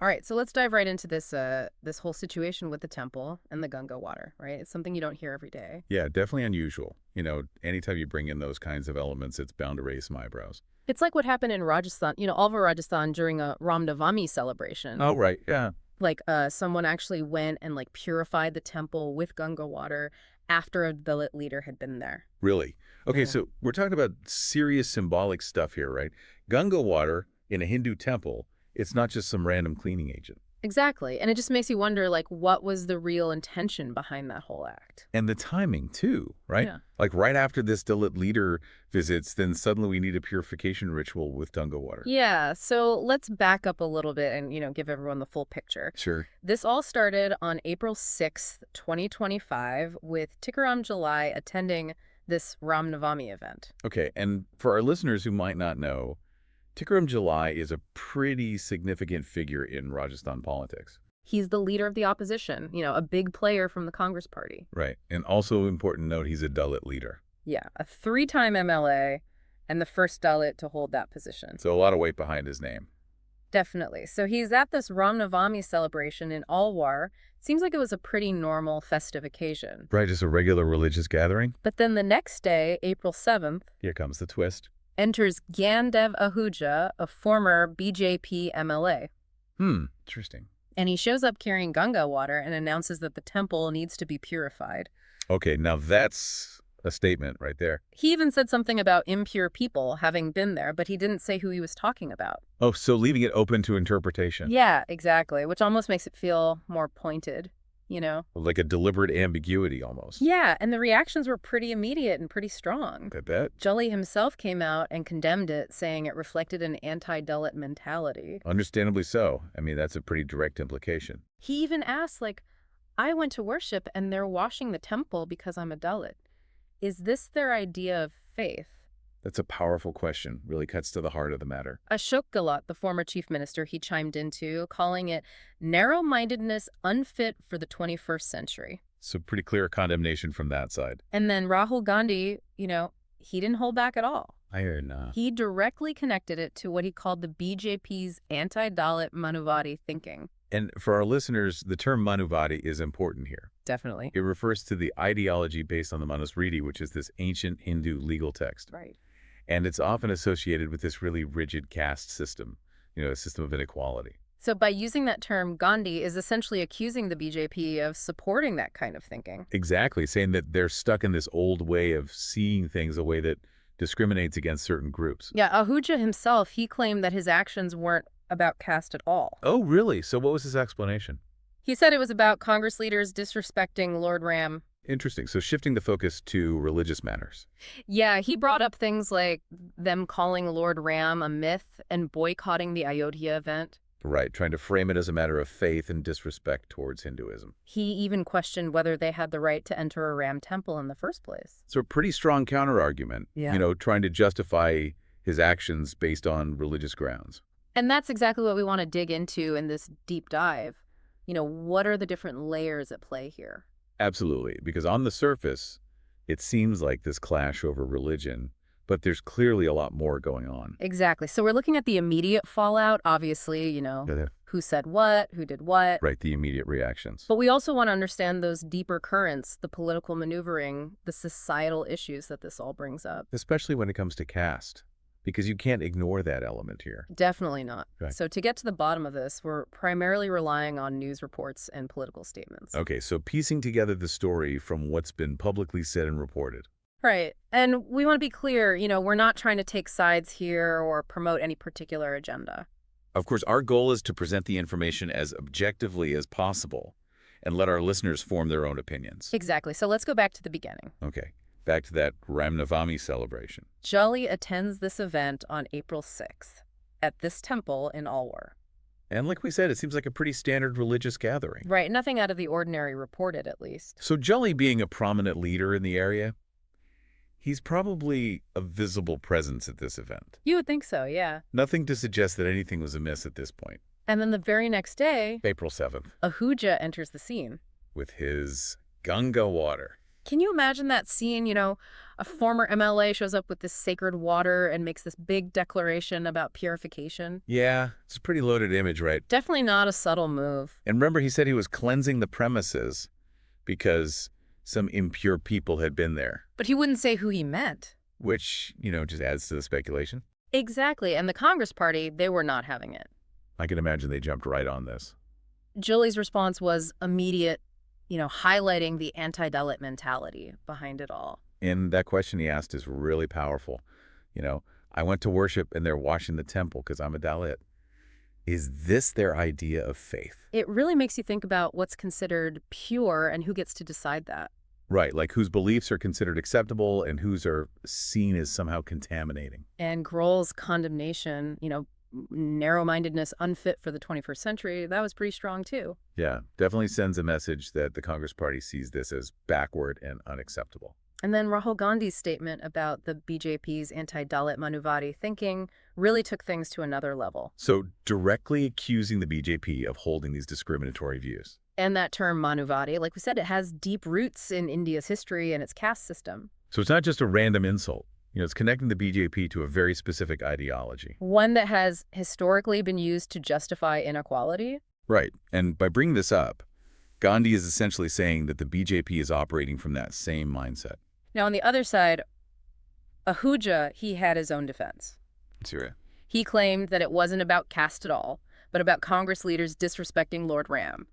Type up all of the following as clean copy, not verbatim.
All right, so let's dive right into this whole situation with the temple and the Ganga water, right? It's something you don't hear every day. Yeah, definitely unusual. Anytime you bring in those kinds of elements, it's bound to raise some eyebrows. It's like what happened in Rajasthan, Alwar, Rajasthan during a Ram Navami celebration. Oh, right. Yeah. Like someone actually went and like purified the temple with Ganga water after a Dalit leader had been there. Really? Okay, Yeah. so we're talking about serious symbolic stuff here, right? Ganga water in a Hindu temple, it's not just some random cleaning agent. Exactly. And it just makes you wonder, like, what was the real intention behind that whole act? And the timing, too, right? Yeah. Like right after this Dalit leader visits, then suddenly we need a purification ritual with Ganga water. Yeah, so let's back up a little bit and, give everyone the full picture. Sure. This all started on April 6th, 2025, with Tikaram Jalai attending this Ram Navami event. Okay, and for our listeners who might not know, Tikram Jalai is a pretty significant figure in Rajasthan politics. He's the leader of the opposition, a big player from the Congress Party. Right, and also important note, he's a Dalit leader. Yeah, a three-time MLA and the first Dalit to hold that position. So a lot of weight behind his name. Definitely. So he's at this Ram Navami celebration in Alwar. Seems like it was a pretty normal festive occasion. Right, just a regular religious gathering. But then the next day, April 7th, Here comes the twist. enters Gyandev Ahuja, a former BJP MLA. Interesting. And he shows up carrying Ganga water and announces that the temple needs to be purified. Okay, now that's a statement right there. He even said something about impure people having been there, but he didn't say who he was talking about. Oh, so leaving it open to interpretation. Yeah, exactly, which almost makes it feel more pointed, Like a deliberate ambiguity almost. Yeah, and the reactions were pretty immediate and pretty strong. I bet. Jolly himself came out and condemned it, saying it reflected an anti-Dalit mentality. Understandably so. I mean, that's a pretty direct implication. He even asked, like, I went to worship and they're washing the temple because I'm a Dalit. Is this their idea of faith? That's a powerful question. Really cuts to the heart of the matter. Ashok Gehlot, the former chief minister, he chimed into, calling it narrow-mindedness unfit for the 21st century. So pretty clear condemnation from that side. And then Rahul Gandhi, he didn't hold back at all. I heard He directly connected it to what he called the BJP's anti-Dalit Manuvadi thinking. And for our listeners, the term Manuvadi is important here. Definitely. It refers to the ideology based on the Manusmriti, which is this ancient Hindu legal text. Right. And it's often associated with this really rigid caste system, a system of inequality. So by using that term, Gandhi is essentially accusing the BJP of supporting that kind of thinking. Exactly, saying that they're stuck in this old way of seeing things, a way that discriminates against certain groups. Yeah, Ahuja himself, he claimed that his actions weren't about caste at all. Oh, really? So what was his explanation? He said it was about Congress leaders disrespecting Lord Ram. Interesting. So shifting the focus to religious matters. Yeah, he brought up things like them calling Lord Ram a myth and boycotting the Ayodhya event. Right, trying to frame it as a matter of faith and disrespect towards Hinduism. He even questioned whether they had the right to enter a Ram temple in the first place. So a pretty strong counter-argument, Yeah. Trying to justify his actions based on religious grounds. And that's exactly what we want to dig into in this deep dive. What are the different layers at play here? Absolutely, because on the surface, it seems like this clash over religion, but there's clearly a lot more going on. Exactly. So we're looking at the immediate fallout, obviously, who said what, who did what. Right, the immediate reactions. But we also want to understand those deeper currents, the political maneuvering, the societal issues that this all brings up. Especially when it comes to caste, because you can't ignore that element here. Definitely not. Right. So to get to the bottom of this, we're primarily relying on news reports and political statements. Okay, so piecing together the story from what's been publicly said and reported. Right. And we want to be clear, we're not trying to take sides here or promote any particular agenda. Of course, our goal is to present the information as objectively as possible and let our listeners form their own opinions. Exactly. So let's go back to the beginning. Okay, back to that Ram Navami celebration. Jolly attends this event on April 6th at this temple in Alwar. And like we said, it seems like a pretty standard religious gathering. Right. Nothing out of the ordinary reported, at least. So Jolly being a prominent leader in the area, he's probably a visible presence at this event. You would think so, yeah. Nothing to suggest that anything was amiss at this point. And then the very next day, April 7th, Ahuja enters the scene. with his Ganga water. Can you imagine that scene, a former MLA shows up with this sacred water and makes this big declaration about purification? Yeah, it's a pretty loaded image, right? Definitely not a subtle move. And remember, he said he was cleansing the premises because some impure people had been there, But he wouldn't say who he meant. which, just adds to the speculation. Exactly, and the Congress Party, they were not having it. I can imagine they jumped right on this. Julie's response was immediate, highlighting the anti-Dalit mentality behind it all. And that question he asked is really powerful. You know, I went to worship and they're washing the temple because I'm a Dalit. Is this their idea of faith? It really makes you think about what's considered pure and who gets to decide that. Right, like whose beliefs are considered acceptable and whose are seen as somehow contaminating. And Grohl's condemnation, narrow-mindedness unfit for the 21st century, that was pretty strong too. Yeah, definitely sends a message that the Congress Party sees this as backward and unacceptable. And then Rahul Gandhi's statement about the BJP's anti-Dalit Manuvari thinking really took things to another level. So directly accusing the BJP of holding these discriminatory views. And that term Manuvari, like we said, it has deep roots in India's history and its caste system. So it's not just a random insult. It's connecting the BJP to a very specific ideology. One that has historically been used to justify inequality. Right. And by bringing this up, Gandhi is essentially saying that the BJP is operating from that same mindset. Now, on the other side, Ahuja, he had his own defense. Syria. He claimed that it wasn't about caste at all, but about Congress leaders disrespecting Lord Ram.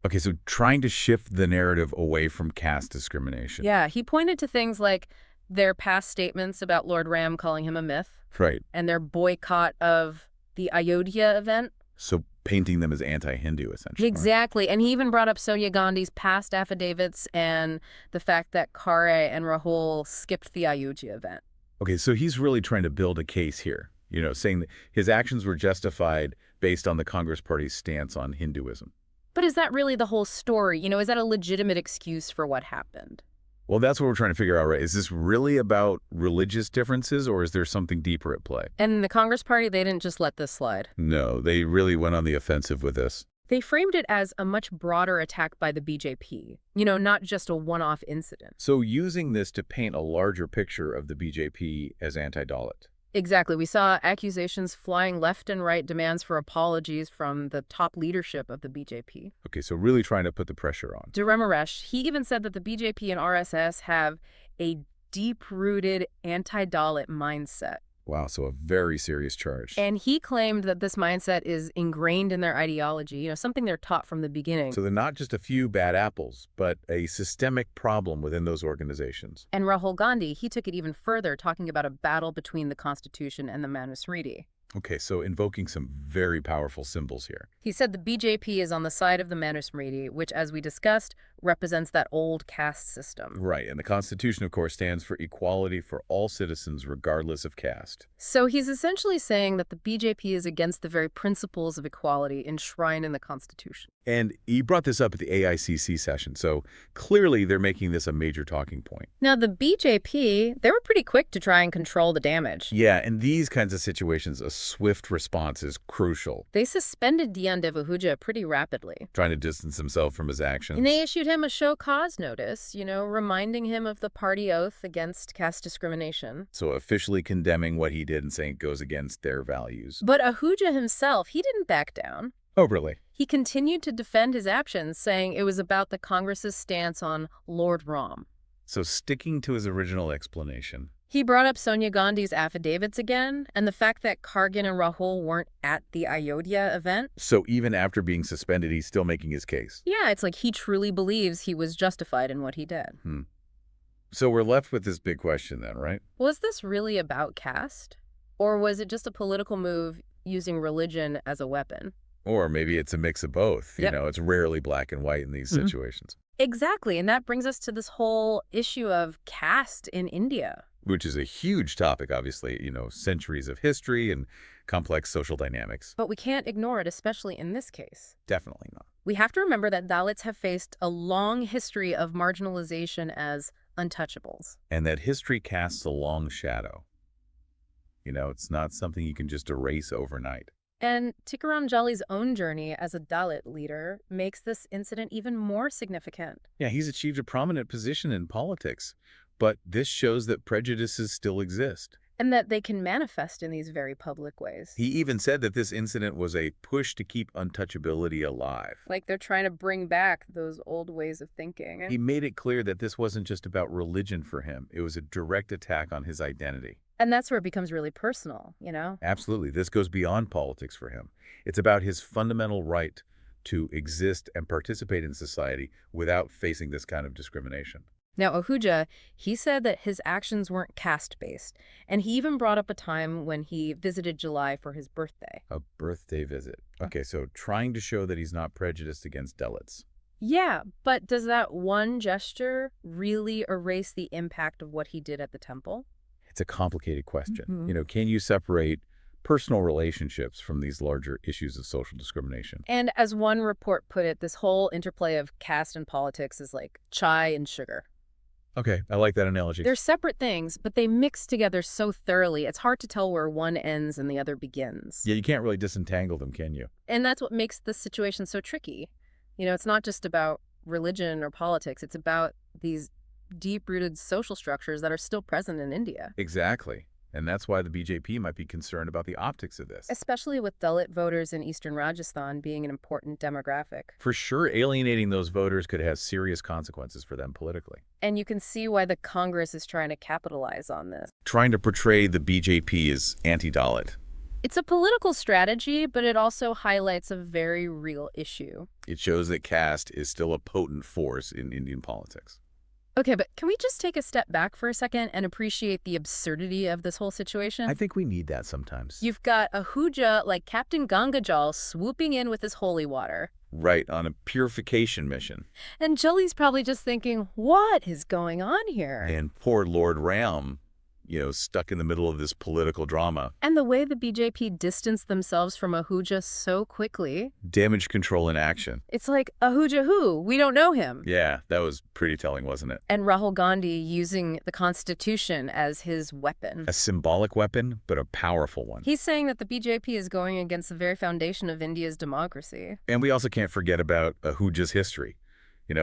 Okay, so trying to shift the narrative away from caste discrimination. Yeah, he pointed to things like their past statements about Lord Ram calling him a myth. Right. And their boycott of the Ayodhya event. So painting them as anti-Hindu, essentially. Exactly. And he even brought up Sonia Gandhi's past affidavits and the fact that Kare and Rahul skipped the Ayodhya event. Okay, so he's really trying to build a case here, saying that his actions were justified based on the Congress Party's stance on Hinduism. But is that really the whole story? Is that a legitimate excuse for what happened? Well, that's what we're trying to figure out, right? Is this really about religious differences, or is there something deeper at play? And the Congress Party, they didn't just let this slide. No, they really went on the offensive with this. They framed it as a much broader attack by the BJP, not just a one-off incident. So using this to paint a larger picture of the BJP as anti-Dalit. Exactly. We saw accusations flying left and right, demands for apologies from the top leadership of the BJP. Okay, so really trying to put the pressure on. Duramaresh, he even said that the BJP and RSS have a deep-rooted anti-Dalit mindset. Wow, so a very serious charge. And he claimed that this mindset is ingrained in their ideology, something they're taught from the beginning. So they're not just a few bad apples, but a systemic problem within those organizations. And Rahul Gandhi, he took it even further, talking about a battle between the Constitution and the Manusmriti. Okay, so invoking some very powerful symbols here. He said the BJP is on the side of the Manusmriti, which, as we discussed, represents that old caste system. Right, and the Constitution, of course, stands for equality for all citizens regardless of caste. So he's essentially saying that the BJP is against the very principles of equality enshrined in the Constitution. And he brought this up at the AICC session, so clearly they're making this a major talking point. Now, the BJP, they were pretty quick to try and control the damage. Yeah, in these kinds of situations, a swift response is crucial. They suspended Gyandev Ahuja pretty rapidly. Trying to distance himself from his actions. And they issued him a show cause notice, reminding him of the party oath against caste discrimination. So officially condemning what he did and saying it goes against their values. But Ahuja himself, he didn't back down. Oh, really? He continued to defend his actions, saying it was about the Congress's stance on Lord Ram. So sticking to his original explanation. He brought up Sonia Gandhi's affidavits again, and the fact that Kargin and Rahul weren't at the Ayodhya event. So even after being suspended, he's still making his case. Yeah, it's like he truly believes he was justified in what he did. So we're left with this big question then, right? Was this really about caste? Or was it just a political move using religion as a weapon? Or maybe it's a mix of both. Yep. It's rarely black and white in these situations. Exactly, and that brings us to this whole issue of caste in India. Which is a huge topic, obviously, centuries of history and complex social dynamics. But we can't ignore it, especially in this case. Definitely not. We have to remember that Dalits have faced a long history of marginalization as untouchables. And that history casts a long shadow. It's not something you can just erase overnight. And Tikaram Jali's own journey as a Dalit leader makes this incident even more significant. Yeah, he's achieved a prominent position in politics, but this shows that prejudices still exist. And that they can manifest in these very public ways. He even said that this incident was a push to keep untouchability alive. Like they're trying to bring back those old ways of thinking. He made it clear that this wasn't just about religion for him. It was a direct attack on his identity. And that's where it becomes really personal, you know? Absolutely. This goes beyond politics for him. It's about his fundamental right to exist and participate in society without facing this kind of discrimination. Now, Ahuja, he said that his actions weren't caste-based, and he even brought up a time when he visited July for his birthday. A birthday visit. Okay, so trying to show that he's not prejudiced against Dalits. Yeah, but does that one gesture really erase the impact of what he did at the temple? It's a complicated question. Can you separate personal relationships from these larger issues of social discrimination? And as one report put it, this whole interplay of caste and politics is like chai and sugar. Okay, I like that analogy. They're separate things, but they mix together so thoroughly, it's hard to tell where one ends and the other begins. Yeah, you can't really disentangle them, can you? And that's what makes this situation so tricky. It's not just about religion or politics. It's about these deep-rooted social structures that are still present in India. Exactly. And that's why the BJP might be concerned about the optics of this. Especially with Dalit voters in eastern Rajasthan being an important demographic. For sure, alienating those voters could have serious consequences for them politically. And you can see why the Congress is trying to capitalize on this. Trying to portray the BJP as anti-Dalit. It's a political strategy, but it also highlights a very real issue. It shows that caste is still a potent force in Indian politics. Okay, but can we just take a step back for a second and appreciate the absurdity of this whole situation? I think we need that sometimes. You've got Ahuja like Captain Gangajal swooping in with his holy water. Right, on a purification mission. And Jali's probably just thinking, what is going on here? And poor Lord Ram, stuck in the middle of this political drama. And the way the BJP distanced themselves from Ahuja so quickly. Damage control in action. It's like, Ahuja who? We don't know him. Yeah, that was pretty telling, wasn't it? And Rahul Gandhi using the Constitution as his weapon. A symbolic weapon, but a powerful one. He's saying that the BJP is going against the very foundation of India's democracy. And we also can't forget about Ahuja's history.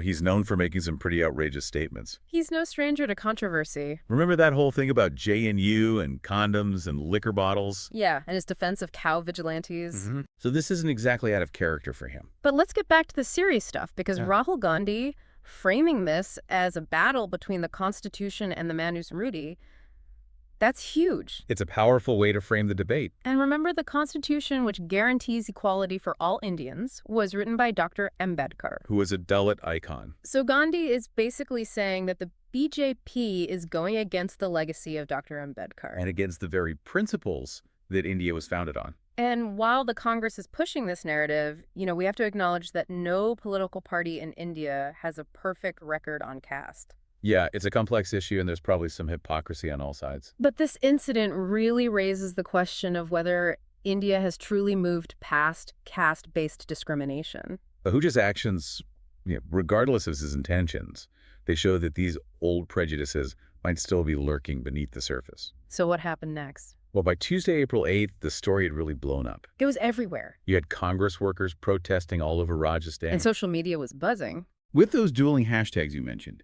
He's known for making some pretty outrageous statements. He's no stranger to controversy. Remember that whole thing about JNU and condoms and liquor bottles? Yeah, and his defense of cow vigilantes. So this isn't exactly out of character for him. But let's get back to the serious stuff, because Rahul Gandhi, framing this as a battle between the Constitution and the Manusmriti, that's huge. It's a powerful way to frame the debate. And remember, the Constitution, which guarantees equality for all Indians, was written by Dr. Ambedkar, who was a Dalit icon. So Gandhi is basically saying that the BJP is going against the legacy of Dr. Ambedkar. And against the very principles that India was founded on. And while the Congress is pushing this narrative, we have to acknowledge that no political party in India has a perfect record on caste. Yeah, it's a complex issue, and there's probably some hypocrisy on all sides. But this incident really raises the question of whether India has truly moved past caste-based discrimination. Ahuja's actions, regardless of his intentions, they show that these old prejudices might still be lurking beneath the surface. So what happened next? Well, by Tuesday, April 8th, the story had really blown up. It was everywhere. You had Congress workers protesting all over Rajasthan. And social media was buzzing. With those dueling hashtags you mentioned,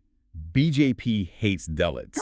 BJP hates Dalits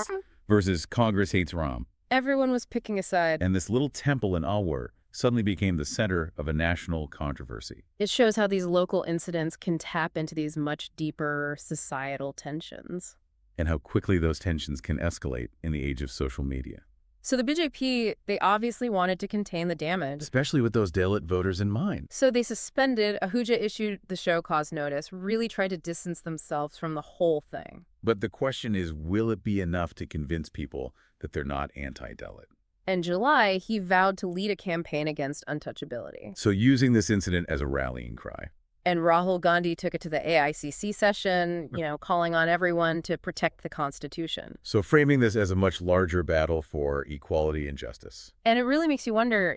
versus Congress hates Ram. Everyone was picking a side. And this little temple in Alwar suddenly became the center of a national controversy. It shows how these local incidents can tap into these much deeper societal tensions. And how quickly those tensions can escalate in the age of social media. So the BJP, they obviously wanted to contain the damage. Especially with those Dalit voters in mind. So they suspended, Ahuja issued the show cause notice, really tried to distance themselves from the whole thing. But the question is, will it be enough to convince people that they're not anti-Dalit? In July, he vowed to lead a campaign against untouchability. So using this incident as a rallying cry. And Rahul Gandhi took it to the AICC session, calling on everyone to protect the Constitution. So framing this as a much larger battle for equality and justice. And it really makes you wonder,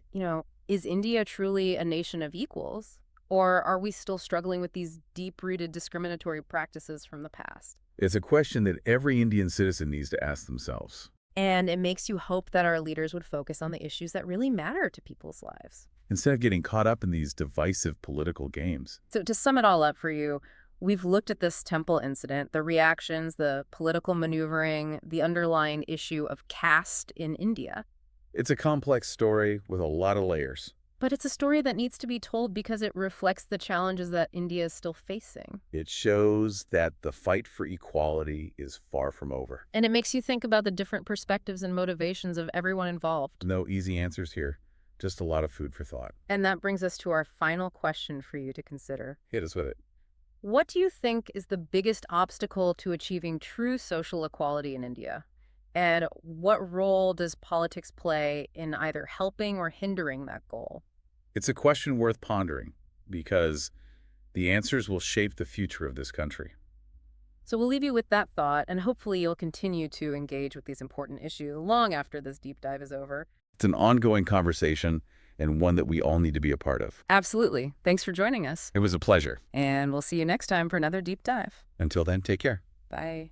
is India truly a nation of equals? Or are we still struggling with these deep-rooted discriminatory practices from the past? It's a question that every Indian citizen needs to ask themselves. And it makes you hope that our leaders would focus on the issues that really matter to people's lives. instead of getting caught up in these divisive political games. So to sum it all up for you, we've looked at this temple incident, the reactions, the political maneuvering, the underlying issue of caste in India. It's a complex story with a lot of layers. But it's a story that needs to be told because it reflects the challenges that India is still facing. It shows that the fight for equality is far from over. And it makes you think about the different perspectives and motivations of everyone involved. No easy answers here, just a lot of food for thought. And that brings us to our final question for you to consider. Hit us with it. What do you think is the biggest obstacle to achieving true social equality in India? And what role does politics play in either helping or hindering that goal? It's a question worth pondering because the answers will shape the future of this country. So we'll leave you with that thought, and hopefully you'll continue to engage with these important issues long after this deep dive is over. It's an ongoing conversation and one that we all need to be a part of. Absolutely. Thanks for joining us. It was a pleasure. And we'll see you next time for another deep dive. Until then, take care. Bye.